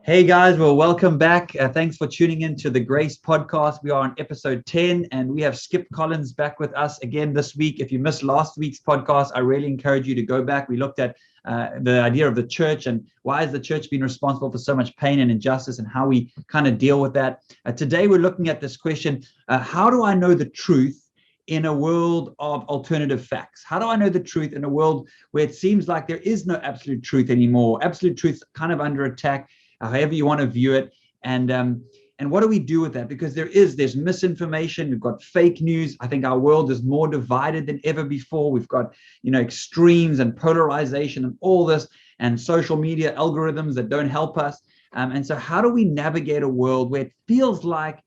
Hey guys, well, welcome back. Thanks for tuning in to the Grace Podcast. We are on episode 10 and we have Skip Collins back with us again this week. If you missed last week's podcast, I really encourage you to go back. We looked at the idea of the church and why has the church been responsible for so much pain and injustice and how we kind of deal with that. Today, we're looking at this question, how do I know the truth in a world of alternative facts? How do I know the truth in a world where it seems like there is no absolute truth anymore? Absolute truth kind of under attack, however you want to view it. And what do we do with that? Because there's misinformation. We've got fake news. I think our world is more divided than ever before. We've got, extremes and polarization and all this, and social media algorithms that don't help us. And so how do we navigate a world where it feels like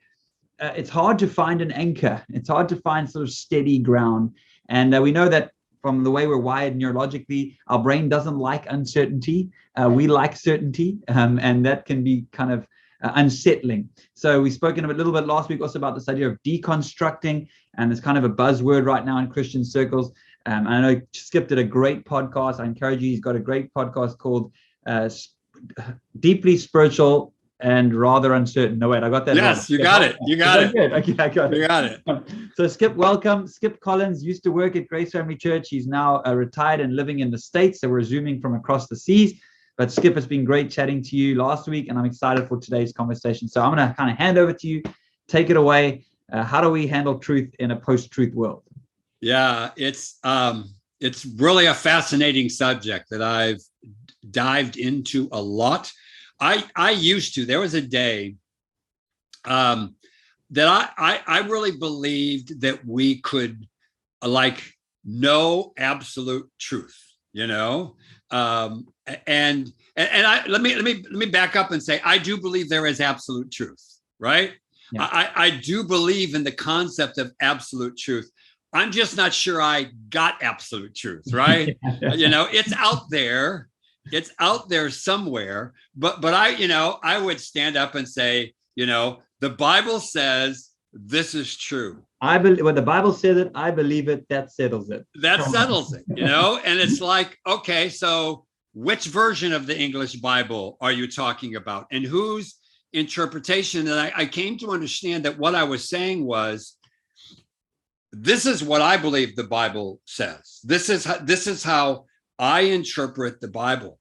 it's hard to find an anchor? It's hard to find sort of steady ground. And we know that from the way we're wired neurologically, our brain doesn't like uncertainty. We like certainty, and that can be kind of unsettling. So we've spoken a little bit last week also about this idea of deconstructing, and it's kind of a buzzword right now in Christian circles. I know Skip did a great podcast. I encourage you. He's got a great podcast called Deeply Spiritual and Rather Uncertain. No, wait, I got that. Yes, right. You got it. You got it. Good. Okay, I got it. You got it. So Skip, welcome. Skip Collins used to work at Grace Family Church. He's now retired and living in the States. So we're Zooming from across the seas. But Skip, it's been great chatting to you last week, and I'm excited for today's conversation. So I'm going to kind of hand over to you. Take it away. How do we handle truth in a post-truth world? Yeah, it's really a fascinating subject that I've dived into a lot. I used to. There was a day that I really believed that we could know absolute truth, and let me back up and say I do believe there is absolute truth, right? Yeah. I do believe in the concept of absolute truth. I'm just not sure I got absolute truth, right? It's out there. It's out there somewhere, but I would stand up and say, the Bible says this is true. I believe when the Bible says it, I believe it. That settles it. That settles it, and it's like, okay, so which version of the English Bible are you talking about, and whose interpretation? And I came to understand that what I was saying was, this is what I believe the Bible says. This is how I interpret the Bible.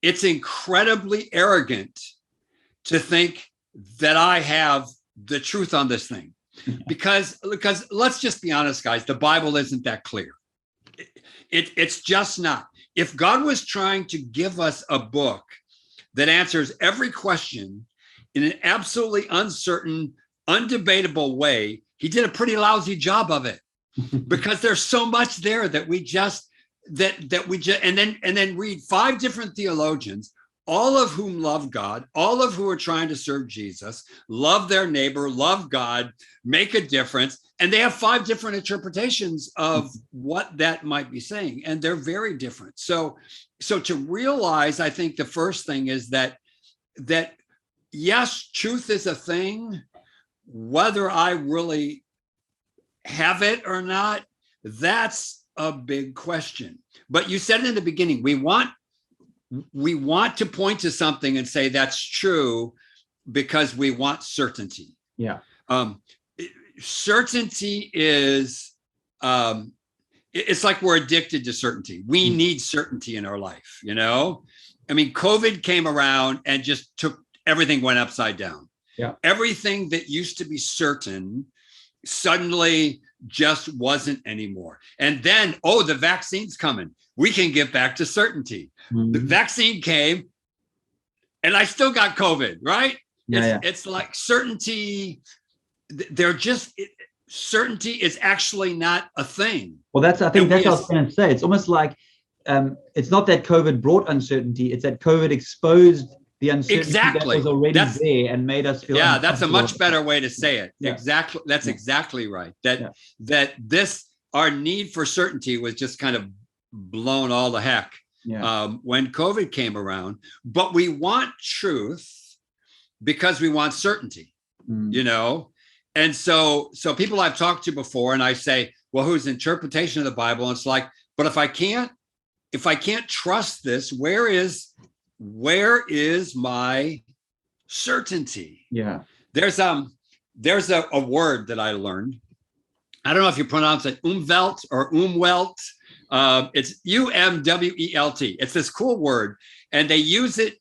It's incredibly arrogant to think that I have the truth on this thing, because let's just be honest, guys, the Bible isn't that clear. It's just not. If God was trying to give us a book that answers every question in an absolutely uncertain, undebatable way, he did a pretty lousy job of it, because there's so much there that we just and then read 5 different theologians, all of whom love God, all of who are trying to serve Jesus, love their neighbor, love God, make a difference, and they have 5 different interpretations of what that might be saying, and they're very different. So to realize, I think the first thing is that yes, truth is a thing. Whether I really have it or not, that's a big question. But you said in the beginning, we want to point to something and say that's true because we want certainty. Yeah. Certainty is it's like we're addicted to certainty. We need certainty in our life, COVID came around and just everything went upside down. Yeah. Everything that used to be certain suddenly just wasn't anymore. And then, the vaccine's coming. We can get back to certainty. Mm-hmm. The vaccine came and I still got COVID, right? Yeah, it's like certainty. Certainty is actually not a thing. Well, I think that's what I was going to say. It's almost like it's not that COVID brought uncertainty. It's that COVID exposed the uncertainty that was already there and made us feel. Yeah, that's a much better way to say it. Yeah. Exactly. That's exactly right. That our need for certainty was just kind of blown all the heck when COVID came around. But we want truth because we want certainty, And so people I've talked to before, and I say, well, whose interpretation of the Bible? And it's like, but if I can't trust this, where is where is my certainty? Yeah. There's a word that I learned. I don't know if you pronounce it umwelt or umwelt. It's umwelt. It's this cool word, and they use it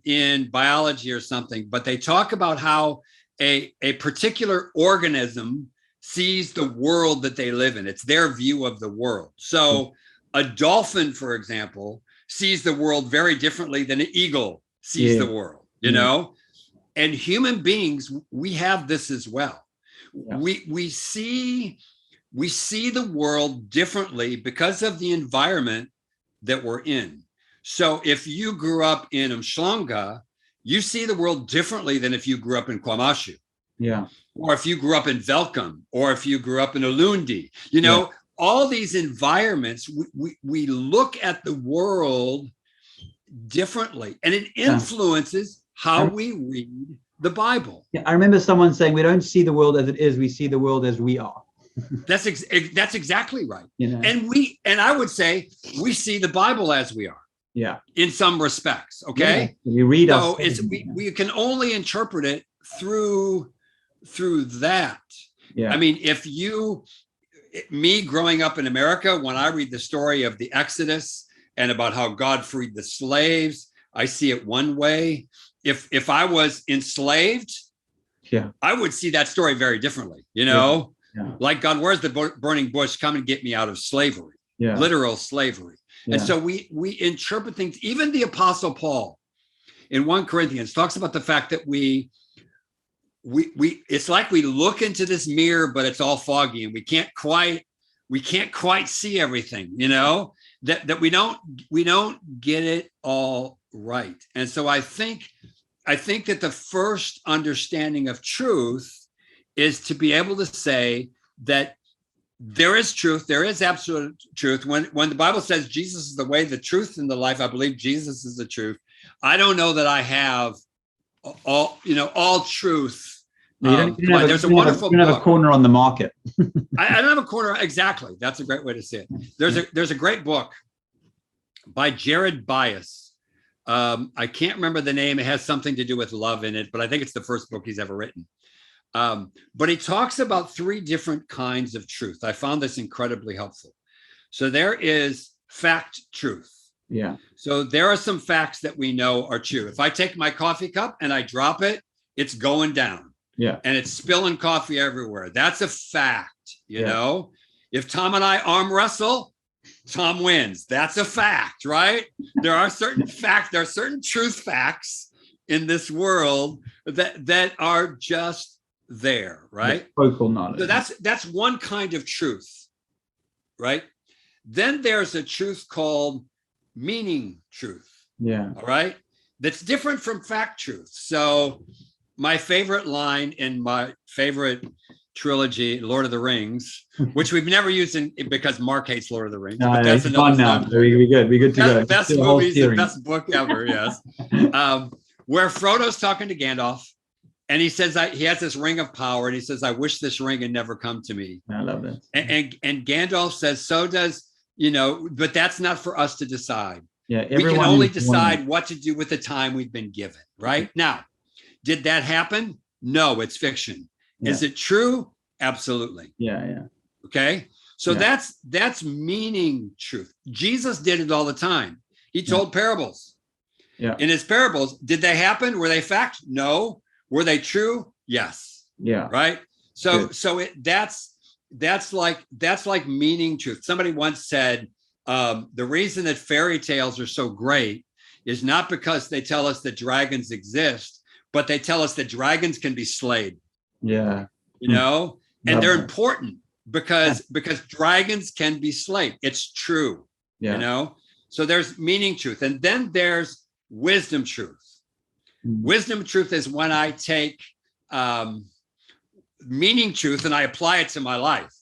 in biology or something, but they talk about how a particular organism sees the world that they live in. It's their view of the world. So a dolphin, for example, sees the world very differently than an eagle sees the world, you know? And human beings, we have this as well. Yeah. We see the world differently because of the environment that we're in. So if you grew up in Umhlanga, you see the world differently than if you grew up in Kwamashu. Yeah. Or if you grew up in Velcom, or if you grew up in Ulundi. You know, all these environments, we look at the world differently, and it influences how we read the Bible. Yeah, I remember someone saying, we don't see the world as it is, we see the world as we are. That's exactly right. You know? And I would say we see the Bible as we are. Yeah. In some respects. Okay. Yeah. You read so it's we can only interpret it through that. Yeah. I mean, me growing up in America, when I read the story of the Exodus and about how God freed the slaves, I see it one way. If I was enslaved, I would see that story very differently, you know? Yeah. Like, God, where's the burning bush? Come and get me out of slavery, literal slavery. Yeah. And so we interpret things. Even the Apostle Paul in 1 Corinthians talks about the fact that we it's like we look into this mirror, but it's all foggy and we can't quite see everything, you know, that we don't get it all right. And so I think that the first understanding of truth is to be able to say that there is truth, there is absolute truth. When the Bible says Jesus is the way, the truth, and the life, I believe Jesus is the truth. I don't know that I have all truth. There's a wonderful book. You don't have a corner on the market. I don't have a corner. Exactly. That's a great way to say it. There's a great book by Jared Bias. I can't remember the name. It has something to do with love in it, but I think it's the first book he's ever written. But he talks about 3 different kinds of truth. I found this incredibly helpful. So there is fact truth. Yeah. So there are some facts that we know are true. If I take my coffee cup and I drop it, it's going down. Yeah. And it's spilling coffee everywhere. That's a fact, you know? If Tom and I arm wrestle, Tom wins. That's a fact, right? There are certain truth facts in this world that are just there, right? Local knowledge. So that's one kind of truth, right? Then there's a truth called meaning truth. Yeah. All right. That's different from fact truth. So my favorite line in my favorite trilogy, Lord of the Rings, which we've never used because Mark hates Lord of the Rings. No, but that's another now. We're good. We're good to go. Best movies, the best book ever. Yes. Where Frodo's talking to Gandalf. And he says, he has this ring of power, and he says, I wish this ring had never come to me. I love it. And Gandalf says, so does, but that's not for us to decide. Yeah, we can only decide what to do with the time we've been given, right? Now, did that happen? No, it's fiction. Yeah. Is it true? Absolutely. Yeah. Okay. So that's meaning truth. Jesus did it all the time. He told parables. Yeah. In his parables, did they happen? Were they fact? No. Were they true? Yes. Yeah. Right. So that's like meaning truth. Somebody once said, the reason that fairy tales are so great is not because they tell us that dragons exist, but they tell us that dragons can be slayed. Yeah. And they're important because dragons can be slayed. It's true. Yeah. So there's meaning truth. And then there's wisdom truth. Wisdom truth is when I take meaning truth and I apply it to my life.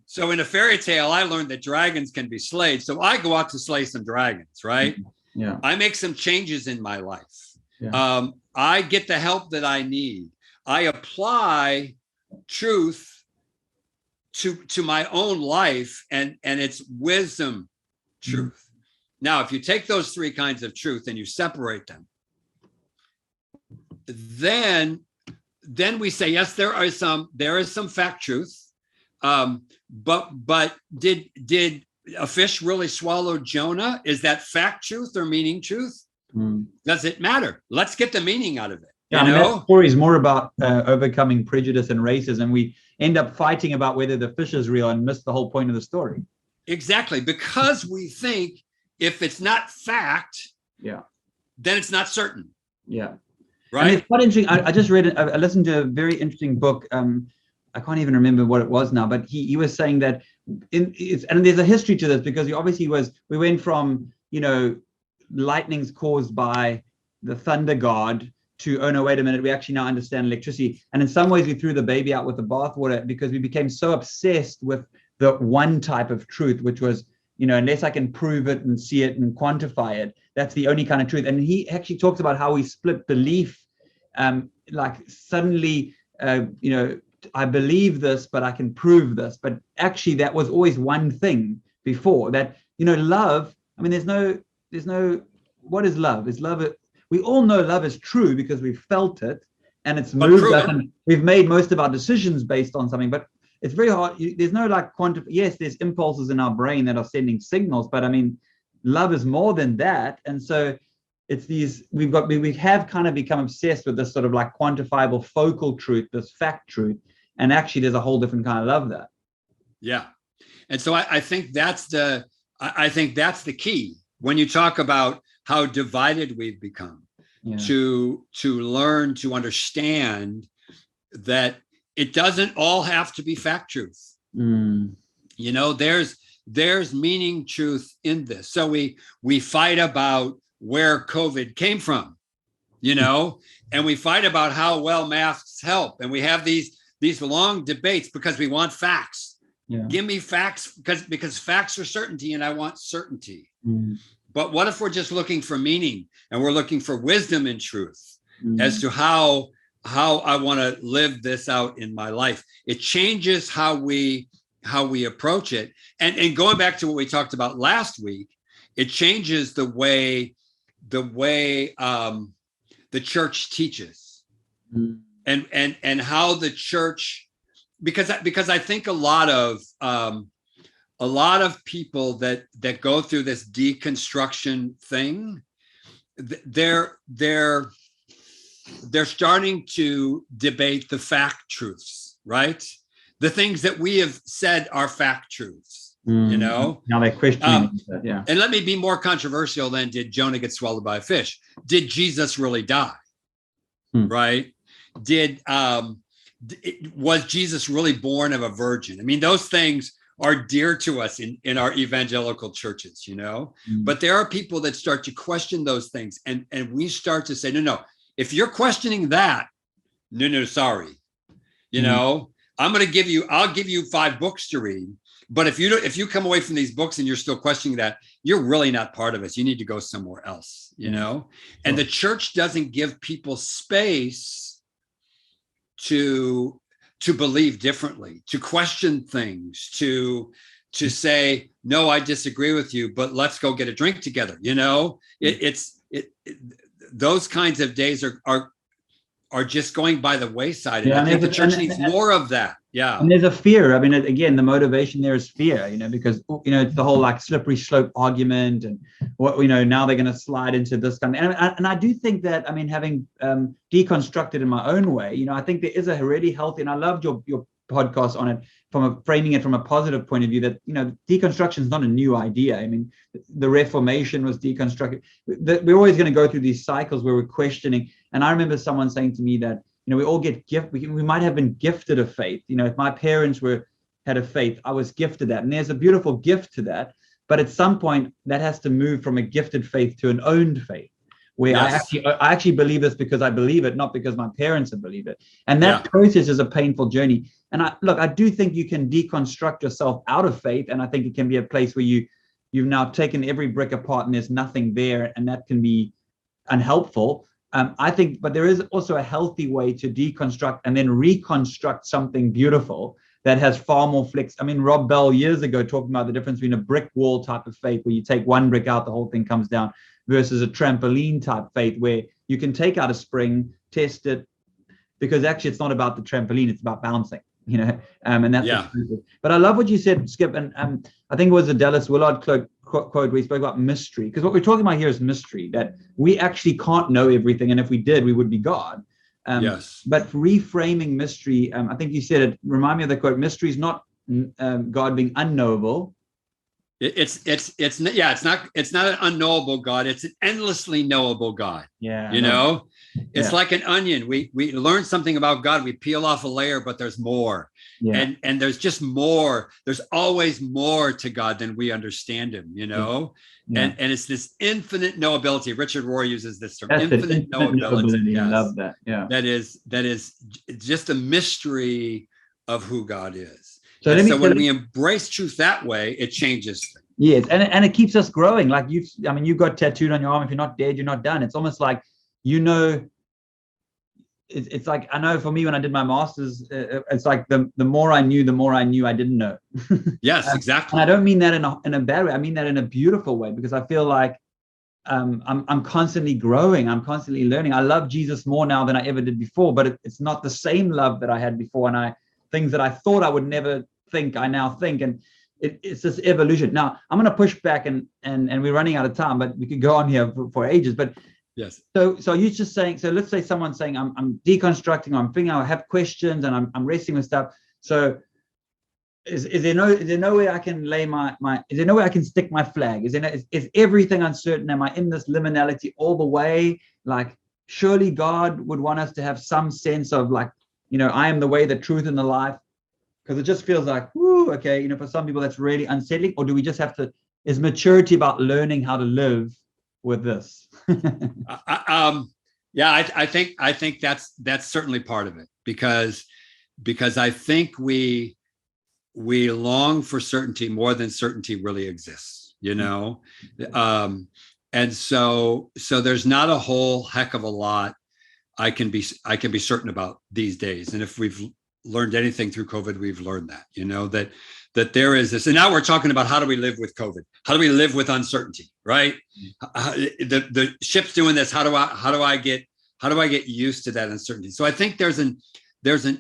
So in a fairy tale, I learned that dragons can be slayed. So I go out to slay some dragons, right? Yeah. I make some changes in my life. Yeah. I get the help that I need. I apply truth to my own life, and it's wisdom truth. Now, if you take those three kinds of truth and you separate them, then we say, yes, there is some fact truth. But did a fish really swallow Jonah? Is that fact truth or meaning truth? Does it matter? Let's get the meaning out of it. Yeah, that story is more about overcoming prejudice and racism. We end up fighting about whether the fish is real and miss the whole point of the story. Exactly, because we think if it's not fact, then it's not certain. Yeah, right. And it's quite interesting. I just read. I listened to a very interesting book. I can't even remember what it was now, but he was saying that and there's a history to this, because we went from lightning's caused by the thunder god to, oh no, wait a minute, we actually now understand electricity. And in some ways we threw the baby out with the bathwater, because we became so obsessed with the one type of truth, which was, unless I can prove it and see it and quantify it, that's the only kind of truth. And he actually talks about how we split belief, like suddenly, I believe this, but I can prove this. But actually that was always one thing before that, love. I mean, there's no, what is love? Is love, we all know love is true because we've felt it and it's moved us, and we've made most of our decisions based on something, but it's very hard. There's no like yes, there's impulses in our brain that are sending signals, but I mean, love is more than that. And so it's these, we have kind of become obsessed with this sort of like quantifiable focal truth, this fact truth. And actually there's a whole different kind of love there. Yeah. And so I think that's the key when you talk about how divided we've become, to learn to understand that it doesn't all have to be fact truth. There's meaning truth in this. So we fight about where COVID came from, and we fight about how well masks help. And we have these long debates because we want facts. Give me facts, because facts are certainty and I want certainty. But what if we're just looking for meaning and we're looking for wisdom and truth as to how I want to live this out in my life? It changes how we approach it. And going back to what we talked about last week, it changes the way the church teaches and how the church, because I think a lot of people that go through this deconstruction thing, they're starting to debate the fact truths, right? The things that we have said are fact truths, Now they're questioning that, yeah. And let me be more controversial than, did Jonah get swallowed by a fish? Did Jesus really die? Right? Was Jesus really born of a virgin? I mean, those things are dear to us in our evangelical churches, but there are people that start to question those things. And we start to say, no, if you're questioning that, no, sorry. I'll give you 5 books to read. But if you come away from these books and you're still questioning that, you're really not part of us. You need to go somewhere else, And the church doesn't give people space to believe differently, to question things, to say, no, I disagree with you, but let's go get a drink together. Those kinds of days are just going by the wayside. And I think the church needs more of that. Yeah. And there's a fear. I mean, again, the motivation there is fear, because, it's the whole like slippery slope argument, and what, now they're going to slide into this kind of, and I do think that, I mean, having deconstructed in my own way, I think there is a really healthy, and I loved your podcast on it, framing it from a positive point of view, that, deconstruction is not a new idea. I mean, the Reformation was deconstructed. We're always going to go through these cycles where we're questioning. And I remember someone saying to me that, we all get we might have been gifted a faith. If my parents had a faith, I was gifted that. And there's a beautiful gift to that. But at some point that has to move from a gifted faith to an owned faith, where I actually believe this because I believe it, not because my parents have believed it. And that process is a painful journey. And I do think you can deconstruct yourself out of faith. And I think it can be a place where you've now taken every brick apart and there's nothing there. And that can be unhelpful. I think, but there is also a healthy way to deconstruct and then reconstruct something beautiful that has far more flex. I mean, Rob Bell years ago talking about the difference between a brick wall type of faith where you take one brick out, the whole thing comes down, versus a trampoline type faith where you can take out a spring, test it, because actually it's not about the trampoline, it's about bouncing, and that's Yeah. But I love what you said, Skip, and I think it was a Dallas Willard quote where he spoke about mystery, because what we're talking about here is mystery, that we actually can't know everything, and if we did, we would be God. Yes. But reframing mystery, I think you said it, remind me of the quote, mystery is not God being unknowable. It's not an unknowable God. It's an endlessly knowable God. Yeah. It's like an onion. We learn something about God. We peel off a layer, but there's more. Yeah. And there's just more. There's always more to God than we understand him, Yeah. And it's this infinite knowability. Richard Rohr uses this term, That's infinite knowability. Yes. I love that. Yeah. That is just a mystery of who God is. So when we embrace truth that way, it changes things. Yes, and it keeps us growing. Like you've got tattooed on your arm. If you're not dead, you're not done. It's almost like, it's like, I know for me when I did my master's, it's like the more I knew, the more I knew I didn't know. Yes, exactly. And I don't mean that in a bad way. I mean that in a beautiful way, because I feel like I'm constantly growing. I'm constantly learning. I love Jesus more now than I ever did before, but it's not the same love that I had before. And things that I thought I would never think, I now think. And it's this evolution. Now I'm going to push back and we're running out of time, but we could go on here for ages. But yes. So you're just saying, so let's say someone's saying, I'm deconstructing, I'm thinking, I have questions and I'm wrestling with stuff. So is there no way I can lay is there no way I can stick my flag? Is everything uncertain? Am I in this liminality all the way? Like, surely God would want us to have some sense of like, I am the way, the truth, and the life. Because it just feels like, whoo, okay, for some people that's really unsettling. Or do we just have to, is maturity about learning how to live with this? I think that's certainly part of it, because I think we long for certainty more than certainty really exists, and so there's not a whole heck of a lot I can be certain about these days. And if we've learned anything through COVID, we've learned that, that there is this, and now we're talking about how do we live with COVID? How do we live with uncertainty, right? The ship's doing this. How do I get used to that uncertainty? So I think there's an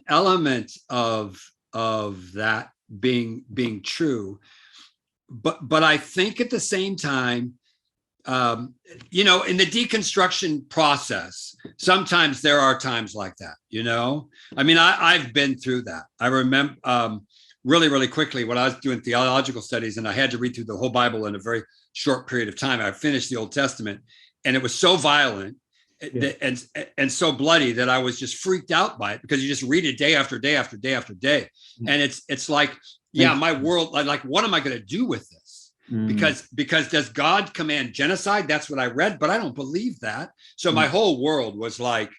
element of that being true, but I think at the same time, in the deconstruction process, sometimes there are times like that, I mean, I've been through that. I remember really, really quickly when I was doing theological studies and I had to read through the whole Bible in a very short period of time. I finished the Old Testament and it was so violent and so bloody that I was just freaked out by it, because you just read it day after day after day after day. And it's like, my world, like, what am I going to do with this? Because does God command genocide? That's what I read, but I don't believe that. So my whole world was like,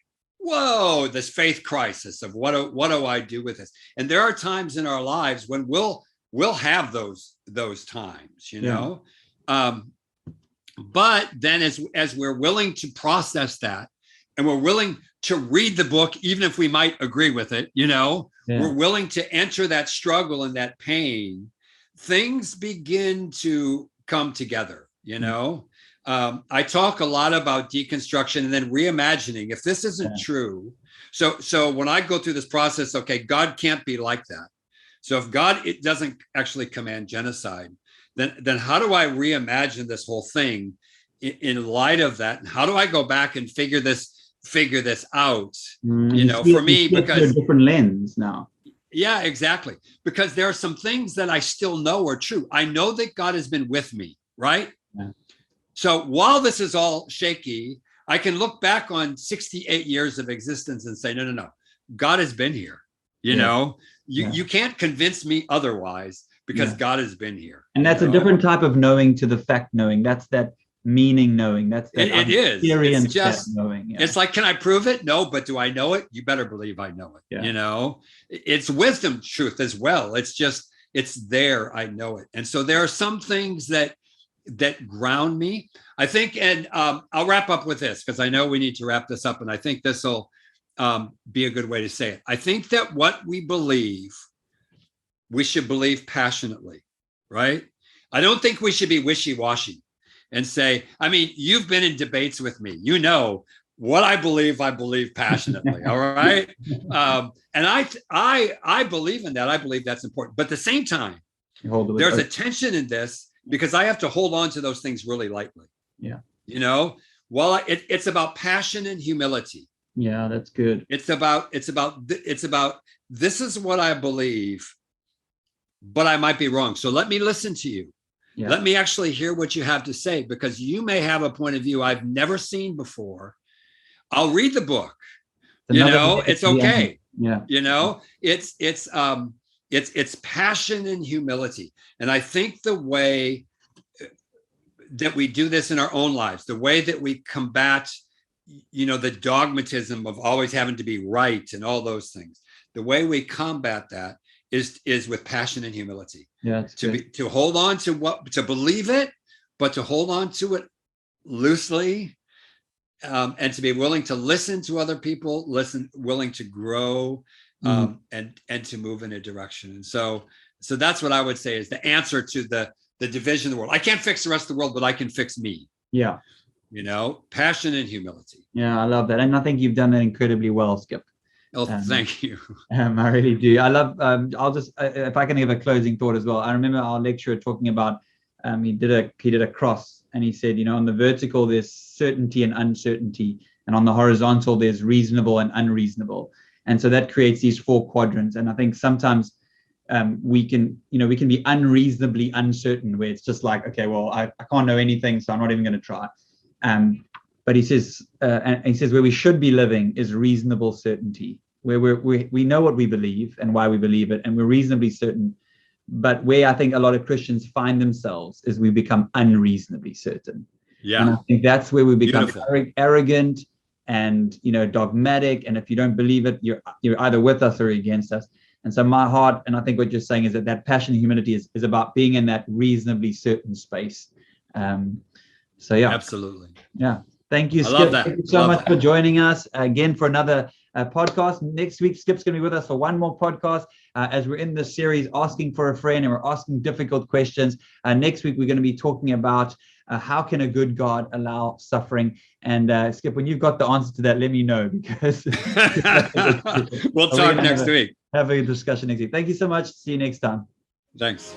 whoa, this faith crisis of what do I do with this? And there are times in our lives when we'll have those times, but then as we're willing to process that, and we're willing to read the book, even if we might agree with it, we're willing to enter that struggle and that pain, things begin to come together, I talk a lot about deconstruction and then reimagining. If this isn't true, so when I go through this process, okay, God can't be like that. So if God, it doesn't actually command genocide, then how do I reimagine this whole thing in light of that? And how do I go back and figure this out? For me, because a different lens now. Yeah, exactly. Because there are some things that I still know are true. I know that God has been with me, right? Yeah. So while this is all shaky, I can look back on 68 years of existence and say, no, God has been here. You can't convince me otherwise, because God has been here. And that's a different type of knowing to the fact knowing. That's that meaning knowing. That's that it is. It's just knowing. Yeah. It's like, can I prove it? No, but do I know it? You better believe I know it. Yeah. It's wisdom truth as well. It's just, it's there. I know it. And so there are some things that ground me, I think. And I'll wrap up with this, because I know we need to wrap this up. And I think this will be a good way to say it. I think that what we believe we should believe passionately, right? I don't think we should be wishy-washy and say, I mean, you've been in debates with me. You know what I believe passionately. All right. And I believe in that. I believe that's important. But at the same time, there's a tension in this because I have to hold on to those things really lightly. Yeah. You know, well, it's about passion and humility. Yeah, that's good. It's about this is what I believe, but I might be wrong. So let me listen to you. Yeah. Let me actually hear what you have to say, because you may have a point of view I've never seen before. I'll read the book. It's okay. Yeah. It's passion and humility. And I think the way that we do this in our own lives, the way that we combat, the dogmatism of always having to be right and all those things, the way we combat that is with passion and humility. Yeah, to hold on to believe it, but to hold on to it loosely, and to be willing to listen to other people, willing to grow, and to move in a direction. And so that's what I would say is the answer to the division of the world. I can't fix the rest of the world, but I can fix me. Yeah. Passion and humility. Yeah, I love that. And I think you've done that incredibly well, Skip. Oh, thank you. I really do. I love, I'll just, if I can give a closing thought as well. I remember our lecturer talking about, he did a cross, and he said, on the vertical, there's certainty and uncertainty. And on the horizontal, there's reasonable and unreasonable. And so that creates these 4 quadrants. And I think sometimes we can be unreasonably uncertain, where it's just like, okay, well, I can't know anything, so I'm not even going to try. But he says, where we should be living is reasonable certainty, where we know what we believe and why we believe it, and we're reasonably certain. But where I think a lot of Christians find themselves is we become unreasonably certain. Yeah. And I think that's where we become arrogant and dogmatic. And if you don't believe it, you're either with us or against us. And so my heart, and I think what you're saying is that passion and humility is about being in that reasonably certain space. So yeah. Absolutely. Yeah. Thank you, I Skip. love that. Thank you so much for joining us again for another podcast. Next week, Skip's going to be with us for one more podcast as we're in this series, Asking for a Friend, and we're asking difficult questions. Next week, we're going to be talking about how can a good God allow suffering? And Skip, when you've got the answer to that, let me know, because we'll talk next week. Have a discussion next week. Thank you so much. See you next time. Thanks.